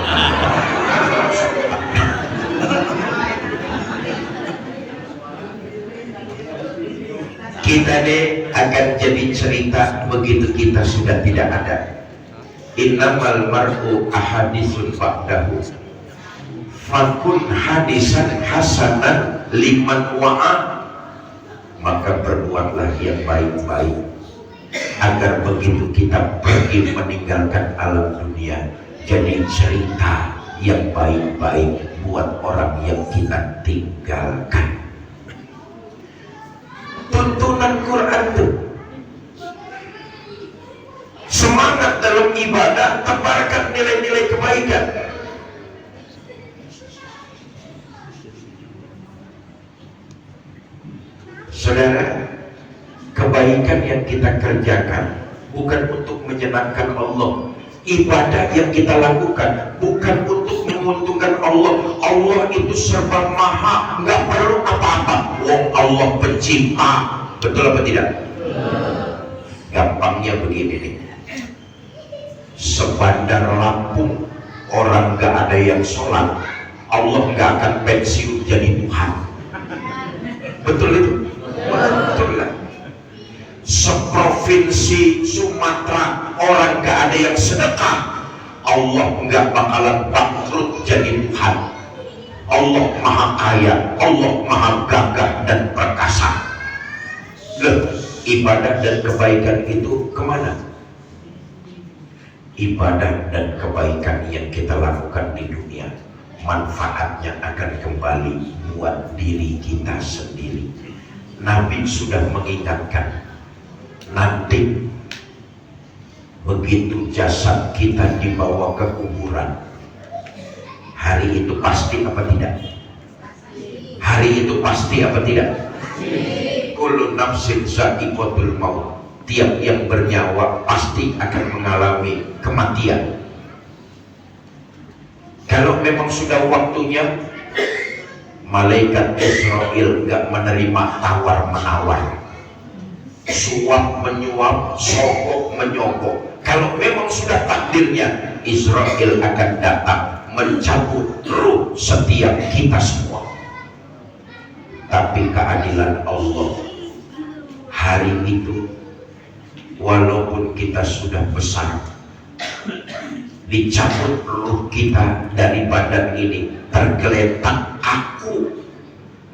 Kita deh akan jadi cerita begitu kita sudah tidak ada. Innamal mar'u ahadisun ba'dahu fakun hadisan hasanan liman wa'a. Maka berbuatlah yang baik-baik, agar begitu kita pergi meninggalkan alam dunia, jadi cerita yang baik-baik buat orang yang kita tinggalkan. Tuntunan Quran itu semangat dalam ibadah, tebarkan nilai-nilai kebaikan. Saudara, kebaikan yang kita kerjakan bukan untuk menyenangkan Allah. Ibadah yang kita lakukan bukan untuk menguntungkan Allah. Allah itu serba maha, nggak perlu apa-apa. Wong Allah pencipta, betul apa tidak? Gampangnya begini nih, sebandar Lampung orang nggak ada yang sholat, Allah nggak akan pensiun jadi Tuhan. Betul itu? Betul lah. Seprovinsi Sumatera orang nggak ada yang sedekah, Allah nggak bakalan bangkrut jadi Tuhan. Allah maha kaya, Allah maha gagah dan perkasa. Loh, ibadah dan kebaikan itu kemana? Ibadah dan kebaikan yang kita lakukan di dunia, manfaatnya akan kembali buat diri kita sendiri. Nabi sudah mengingatkan, nanti begitu jasad kita dibawa ke kuburan, hari itu pasti apa tidak? Hari itu pasti apa tidak? Kullu nafsin za'iqatul maut. Tiap yang bernyawa pasti akan mengalami kematian. Kalau memang sudah waktunya, malaikat Israel nggak menerima tawar-menawar, suap menyuap, sogok menyogok. Kalau memang sudah takdirnya, Israel akan datang mencabut ruh setiap kita semua. Tapi keadilan Allah, hari itu walaupun kita sudah besar, dicabut ruh kita dari badan ini, tergeletak aku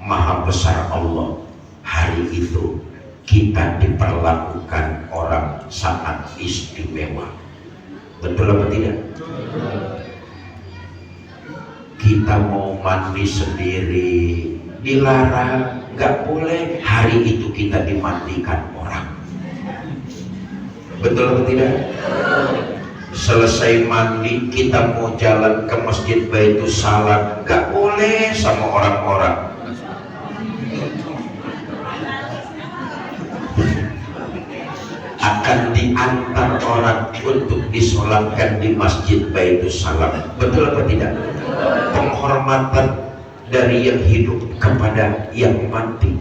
maha besar Allah, hari itu kita diperlakukan orang sangat istimewa. Betul apa tidak? Kita mau mandi sendiri dilarang, nggak boleh. Hari itu kita dimandikan orang. Betul apa tidak? Selesai mandi kita mau jalan ke masjid Baitus Salam, nggak boleh sama orang-orang. Akan diantar orang untuk disolatkan di masjid Baitus Salam. Betul apa tidak? Penghormatan dari yang hidup kepada yang mati.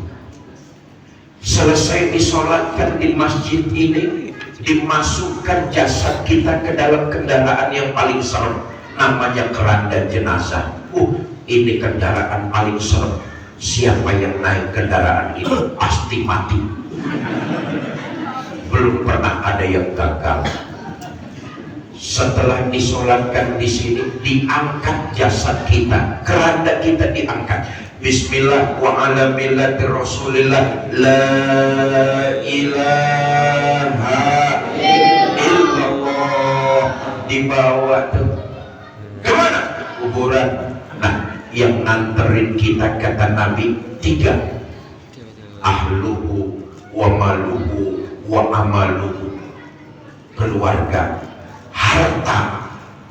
Selesai disolatkan di masjid ini, dimasukkan jasad kita ke dalam kendaraan yang paling serem, namanya keranda jenazah. Ini kendaraan paling serem. Siapa yang naik kendaraan itu pasti mati. Belum pernah ada yang gagal. Setelah disolatkan di sini, diangkat jasad kita, keranda kita diangkat. Bismillah wa ala millati Rasulillah, la ilaha illallah. Dibawa tuh kemana? Kuburan. Nah, yang nganterin kita kata Nabi 3, ahluhu wa maluhu wa amaluhu, keluarga, harta,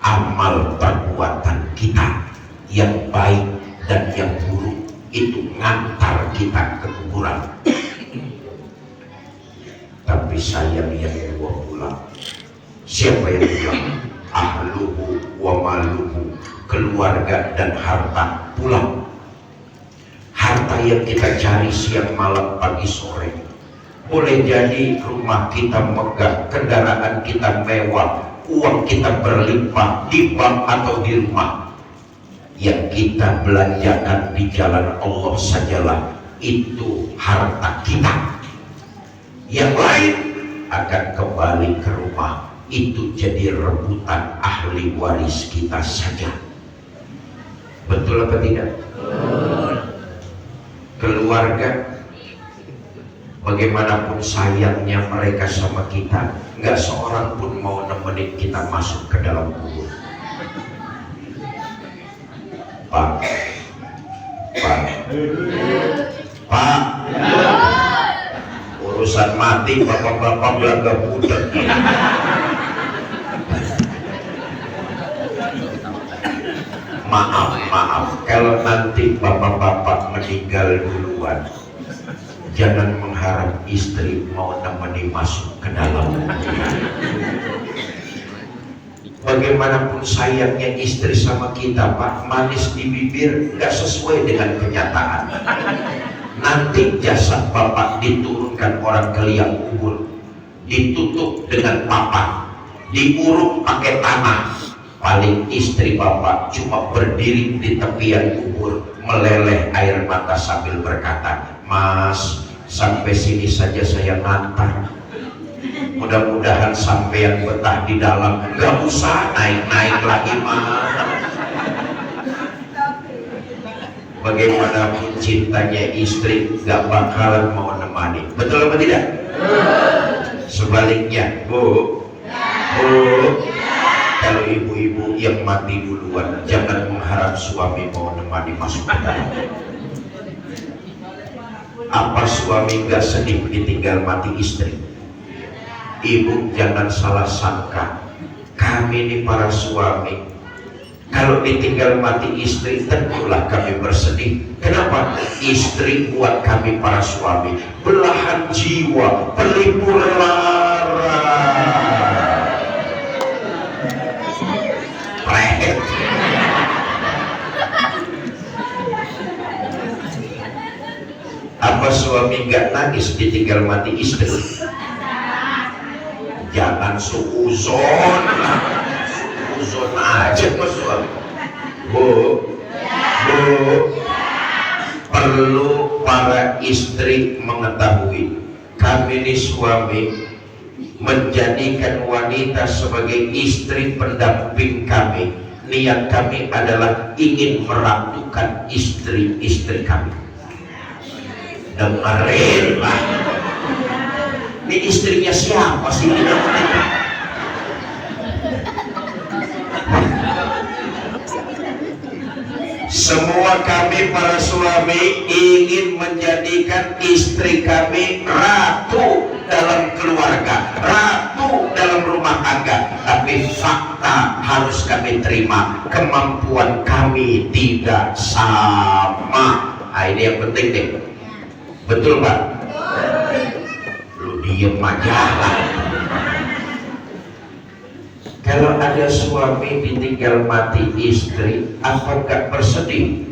amal perbuatan kita yang baik dan yang buruk itu ngantar kita ke kuburan. Tapi sayang yang dua pulang. Siapa yang pulang? Ahluhu wa maluhu, keluarga dan harta pulang. Harta yang kita cari siang malam pagi sore. Boleh jadi rumah kita megah, kendaraan kita mewah, uang kita berlimpah di bank atau di rumah. Yang kita belanjakan di jalan Allah sajalah itu harta kita. Yang lain akan kembali ke rumah, itu jadi rebutan ahli waris kita saja. Betul apa tidak? Keluarga, bagaimanapun sayangnya mereka sama kita, nggak seorang pun mau nemenin kita masuk ke dalam kubur. Pak, urusan mati bapak-bapak belaga budak. Maaf, kalau nanti bapak-bapak meninggal duluan, jangan mengharap istri mau nemeni masuk ke dalam. Bagaimanapun sayangnya istri sama kita, Pak, manis di bibir nggak sesuai dengan kenyataan. Nanti jasad bapak diturunkan orang ke liang kubur, ditutup dengan papan, diuruk pakai tanah. Paling istri bapak cuma berdiri di tepian kubur, meleleh air mata sambil berkata, "Mas, sampai sini saja saya ngantar. Mudah-mudahan sampean betah di dalam, nggak usah naik-naik lagi, Mas." Bagaimanapun cintanya istri, nggak bakalan mau nemani. Betul apa tidak? Sebaliknya, Bu, kalau ibu-ibu yang mati duluan, jangan mengharap suami mau nemani masuk ke dalam. Apa suami nggak sedih ditinggal mati istri? Ibu jangan salah sangka, kami ini para suami, kalau ditinggal mati istri tentulah kami bersedih. Kenapa? Istri buat kami para suami belahan jiwa, pelipur lara. Apa suami nggak nangis ditinggal mati istri? Jangan suuzon aja mas suami. Bu, perlu para istri mengetahui kami ini suami menjadikan wanita sebagai istri pendamping kami. Niat kami adalah ingin meratukan istri-istri kami. Dengerin lah, ini istrinya siapa sih? Semua kami para suami ingin menjadikan istri kami ratu dalam keluarga, ratu dalam rumah tangga. Tapi fakta harus kami terima, kemampuan kami tidak sama. Nah, ini yang penting nih. Betul Pak? Lu diem aja lah. Kalau ada suami ditinggal mati istri, apa gak bersedih?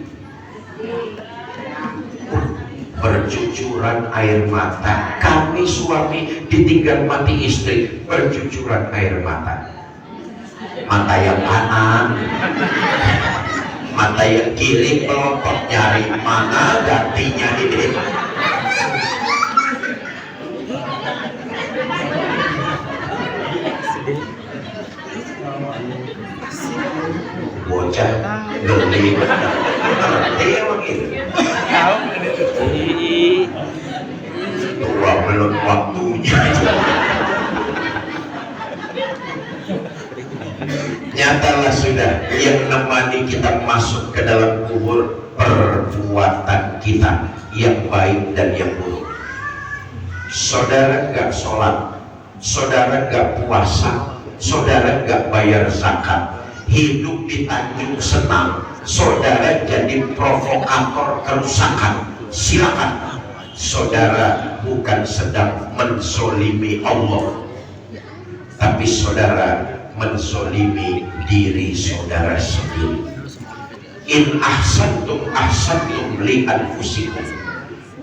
Bercucuran air mata. Kami suami ditinggal mati istri, bercucuran air mata. Mata yang kanan, mata yang kiri melotot nyari mana gantinya ini. Bocah geli ngerti emang gitu. Tua belum waktunya. Nyatalah sudah yang nemani kita masuk ke dalam kubur perbuatan kita yang baik dan yang buruk. Saudara gak sholat, saudara gak puasa, saudara gak bayar zakat, hidup di Tanjung Senang, saudara jadi provokator kerusakan. Silakan. Saudara bukan sedang mensolimi Allah, tapi saudara mensolimi diri saudara sendiri. In ahsantum ahsantum li anfusikum.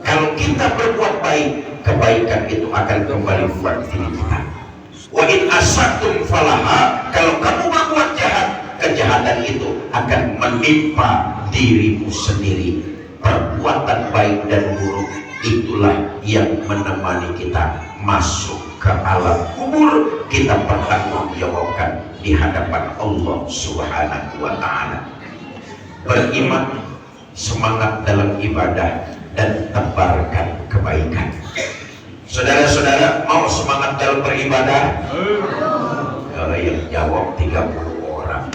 Kalau kita berbuat baik, kebaikan itu akan kembali buat diri kita. Wa in asatum falaha. Kalau kamu berbuat jahat, kejahatan itu akan menimpa dirimu sendiri. Perbuatan baik dan buruk itulah yang menemani kita masuk ke alam kubur. Kita pertanggungjawabkan di hadapan Allah Subhanahu wa Ta'ala. Beriman, semangat dalam ibadah, dan tebarkan kebaikan. Saudara-saudara mau semangat dalam beribadah? Kalau yang jawab 30 orang.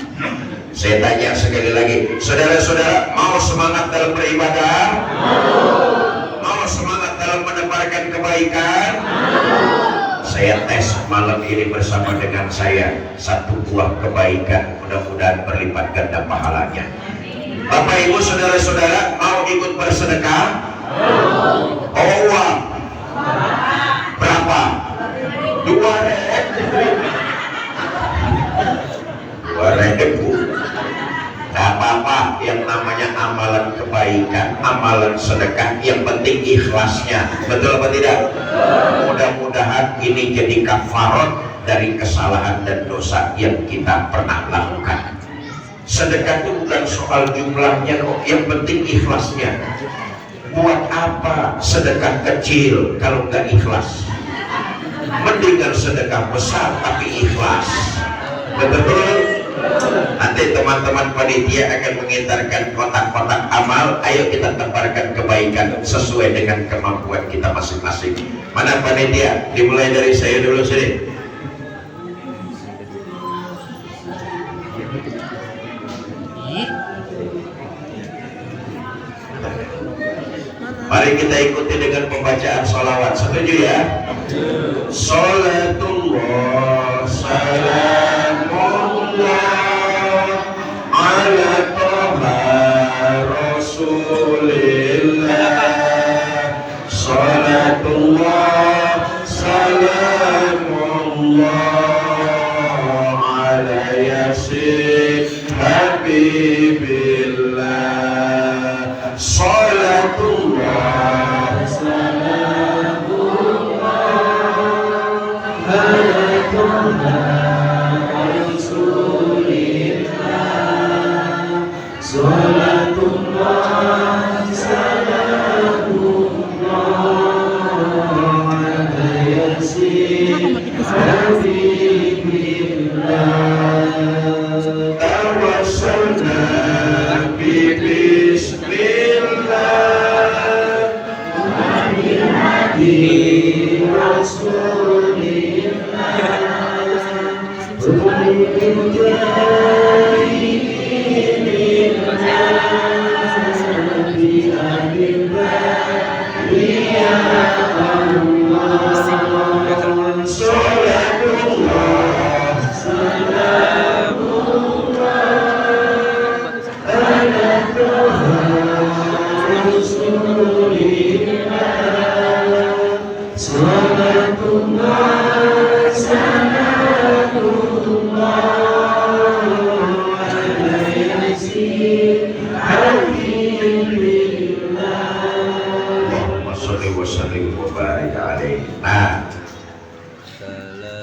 Saya tanya sekali lagi, saudara-saudara mau semangat dalam beribadah? Mau semangat dalam menebarkan kebaikan? Saya tes malam ini bersama dengan saya satu buah kebaikan, mudah-mudahan berlipat ganda pahalanya. Bapak Ibu saudara-saudara mau ikut bersedekah? Bawa uang berapa? 2.000. Gak apa-apa, yang namanya amalan kebaikan, amalan sedekah, yang penting ikhlasnya. Betul apa tidak? Mudah-mudahan ini jadi kafarat dari kesalahan dan dosa yang kita pernah lakukan. Sedekah itu bukan soal jumlahnya kok, yang penting ikhlasnya. Buat apa sedekah kecil kalau nggak ikhlas? Mendingan sedekah besar tapi ikhlas. Betul? Nanti teman-teman panitia akan mengitarkan kotak-kotak amal. Ayo kita tebarkan kebaikan sesuai dengan kemampuan kita masing-masing. Mana panitia? Dimulai dari saya dulu sini. Mari kita ikuti dengan pembacaan sholawat. Setuju ya? Sholatullah salamullah ala toha rasulillah. Sholatullah salamullah ala yasin habibillah. Sholatullah salamullah ala toha rasulillah. Sholatullah salamullah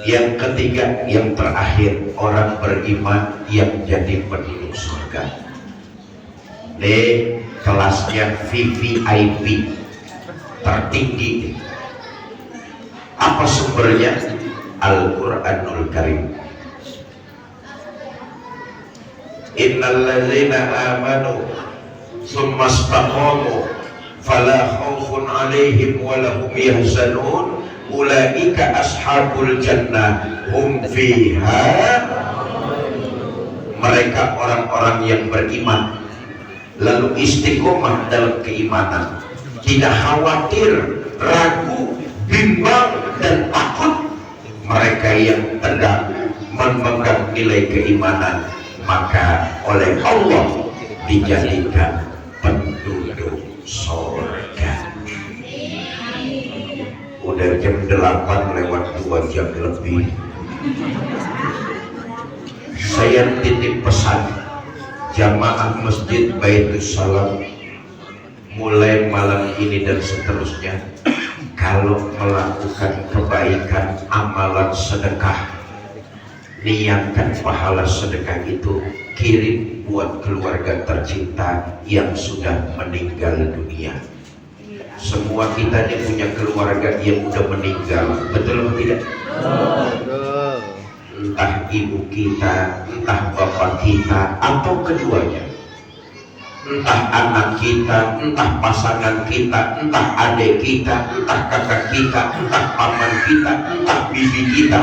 Yang ketiga, yang terakhir, orang beriman yang jadi penduduk surga. Kelasnya VVIP tertinggi. Apa sumbernya? Al-Quranul Karim. Innal ladzina amanu tsumma istaqamu fala khaufun 'alaihim wa lahum yahzanun ulaika ashabul jannah hum fiha. Mereka orang-orang yang beriman lalu istiqomah dalam keimanan, tidak khawatir, ragu, bimbang dan takut. Mereka yang tegak memegang nilai keimanan, maka oleh Allah dijadikan penduduk surga. Udah jam 8 lewat 2 jam lebih. Saya titip pesan jamaah Masjid Baitus Salam mulai malam ini dan seterusnya, kalau melakukan kebaikan, amalan sedekah, niatkan pahala sedekah itu kirim buat keluarga tercinta yang sudah meninggal dunia. Semua kita ini punya keluarga yang udah meninggal, betul atau tidak? Entah ibu kita, entah bapak kita, atau keduanya, entah anak kita, entah pasangan kita, entah adik kita, entah kakak kita, entah paman kita, entah bibi kita.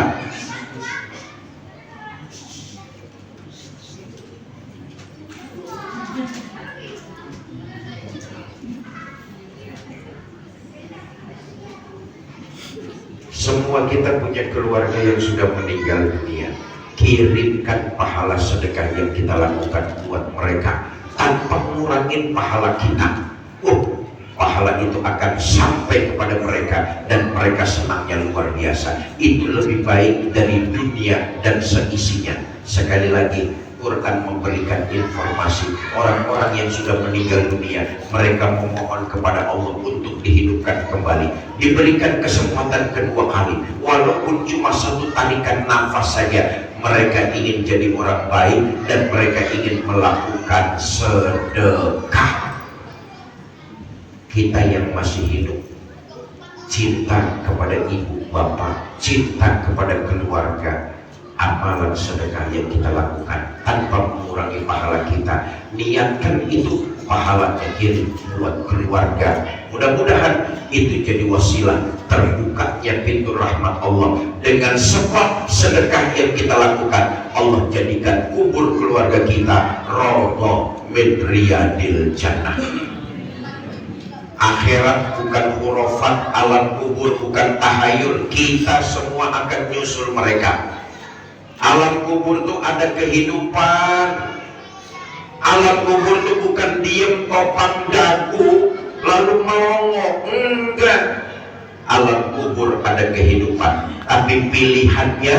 Semua kita punya keluarga yang sudah meninggal dunia. Kirimkan pahala sedekah yang kita lakukan buat mereka tanpa ngurangin pahala kita. Pahala itu akan sampai kepada mereka dan mereka senangnya luar biasa. Itu lebih baik dari dunia dan seisinya. Sekali lagi, Quran memberikan informasi orang-orang yang sudah meninggal dunia, mereka memohon kepada Allah untuk dihidupkan kembali, diberikan kesempatan kedua kali, walaupun cuma satu tarikan nafas saja. Mereka ingin jadi orang baik dan mereka ingin melakukan sedekah. Kita yang masih hidup, cinta kepada ibu bapak, cinta kepada keluarga, amalan sedekah yang kita lakukan tanpa mengurangi pahala kita, niatkan itu pahalanya kirim buat keluarga. Mudah-mudahan itu jadi wasilah terbukanya pintu rahmat Allah. Dengan sebab sedekah yang kita lakukan, Allah jadikan kubur keluarga kita rawdhah min riyadil jannah. Akhirat bukan khurafat, alam kubur bukan tahayul. Kita semua akan nyusul mereka. Alam kubur itu ada kehidupan. Alam kubur itu bukan diem topang dagu lalu melongo, enggak. Alam kubur ada kehidupan, tapi pilihannya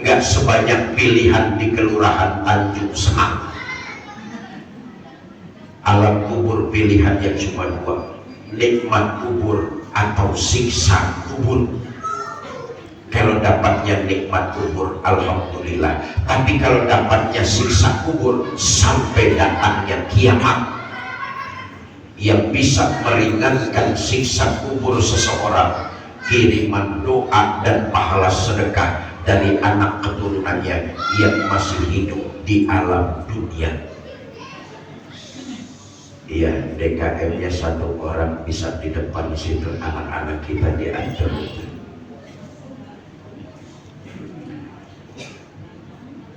enggak sebanyak pilihan di Kelurahan Tanjung Semang. Alam kubur pilihannya cuma dua, nikmat kubur atau siksa kubur. Kalau dapatnya nikmat kubur, alhamdulillah. Tapi kalau dapatnya siksa kubur sampai datangnya kiamat, yang bisa meringankan siksa kubur seseorang, kiriman doa dan pahala sedekah dari anak keturunannya yang masih hidup di alam dunia. Iya, DKM-nya 1 orang bisa di depan situ, anak-anak kita diatur.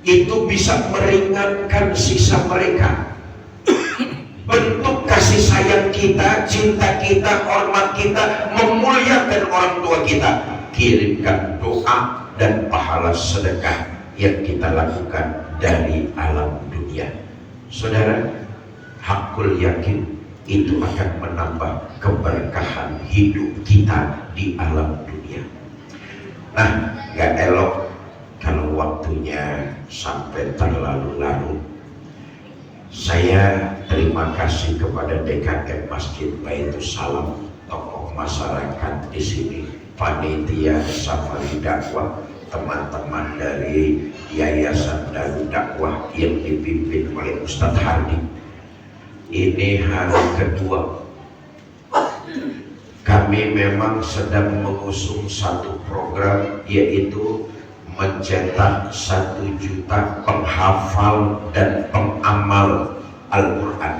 Itu bisa meringankan siksa mereka. Bentuk kasih sayang kita, cinta kita, hormat kita, memuliakan orang tua kita. Kirimkan doa dan pahala sedekah yang kita lakukan dari alam dunia. Saudara, hakul yakin itu akan menambah keberkahan hidup kita di alam dunia. Nah, gak elok kalau waktunya sampai terlalu larut. Saya terima kasih kepada DKM Masjid Baitus Salam, tokoh masyarakat di sini, panitia safari dakwah, teman-teman dari Yayasan Darul Dakwah yang dipimpin oleh Ustadz Hardi. Ini hari kedua kami memang sedang mengusung satu program, yaitu mencetak 1 juta penghafal dan pengamal Al-Quran,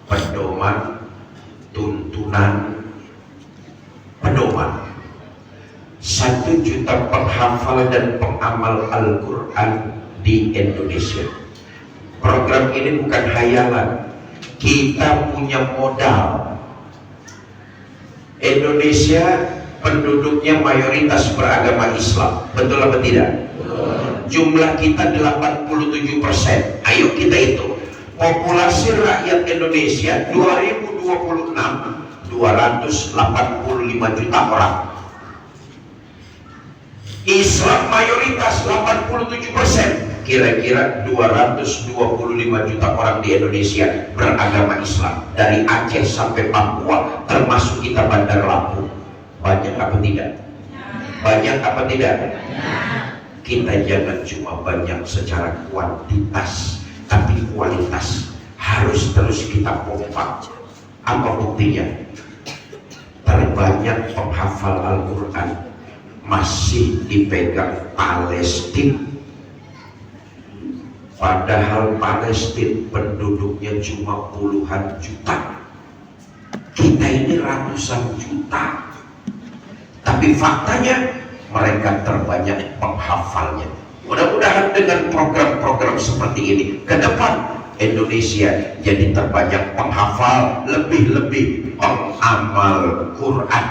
pedoman, tuntunan, pedoman. 1 juta penghafal dan pengamal Al-Quran di Indonesia. Program ini bukan hayalan, kita punya modal. Indonesia penduduknya mayoritas beragama Islam, betul apa tidak? Jumlah kita 87%. Ayo kita hitung populasi rakyat Indonesia 2026 285 juta orang. Islam mayoritas 87%. Kira-kira 225 juta orang di Indonesia beragama Islam, dari Aceh sampai Papua, termasuk kita Bandar Lampung. Banyak apa tidak? Banyak apa tidak? Kita jangan cuma banyak secara kuantitas, tapi kualitas harus terus kita pompa. Apa buktinya? Terbanyak penghafal Al-Quran masih dipegang Palestina. Padahal Palestina penduduknya cuma puluhan juta, kita ini ratusan juta. Tapi faktanya mereka terbanyak penghafalnya. Mudah-mudahan dengan program-program seperti ini ke depan Indonesia jadi terbanyak penghafal, lebih-lebih pengamal Quran.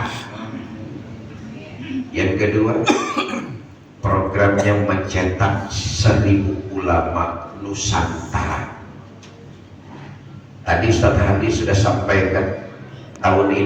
Yang kedua, programnya mencetak 1000 ulama Nusantara. Tadi Ustadz Hadi sudah sampaikan tahun ini